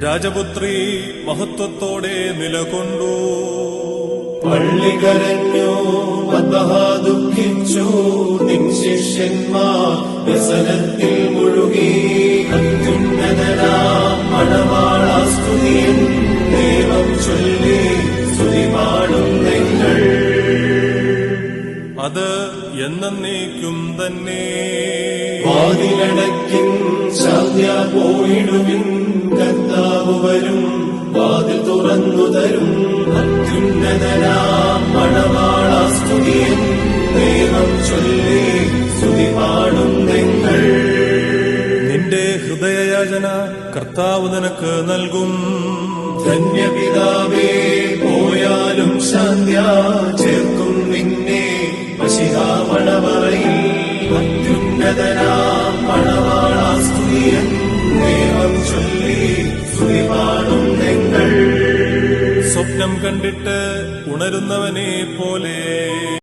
രാജപുത്രി മഹത്വത്തോടെ നിലകൊണ്ടു. പള്ളി കരഞ്ഞു, ബത്ലഹ ദുഃഖിച്ചു, നിൻ ശിഷ്യന്മാർ വ്യസനത്തിൽ മുഴുകി. അത്യുന്നതനാം മണവാളാ സ്തുതിയൻ ദൈവം ചൊല്ലി സ്തുതി പാടും നിങ്ങൾ. അത് എന്നേക്കും തന്നെ. വാതിലടയ്ക്കിൻ, ശാന്ത്യ പോയിടുവിൻ, കർത്താവ് വരും, വാതിൽ തുറന്നു തരും. അത്യുന്നതനാം മണവാളാ സ്തുതിയൻ ദൈവം ചൊല്ലി സ്തുതി പാടും നിങ്ങൾ. നിന്റെ ഹൃദയയാചന കർത്താവ് നിനക്ക് നൽകും. ധന്യപിതാവേ, പോയാലും ശാന്ത്യ ചേർക്കും നിന്നെ മശിഹാമണവറയിൽ. അത്യുന്നതനാം മണവാളാ സ്തുതിയൻ ദൈവം ചൊല്ലി സ്തുതി പാടും നിങ്ങൾ. സ്വപ്നം കണ്ടിട്ട് ഉണരുന്നവനെ പോലെ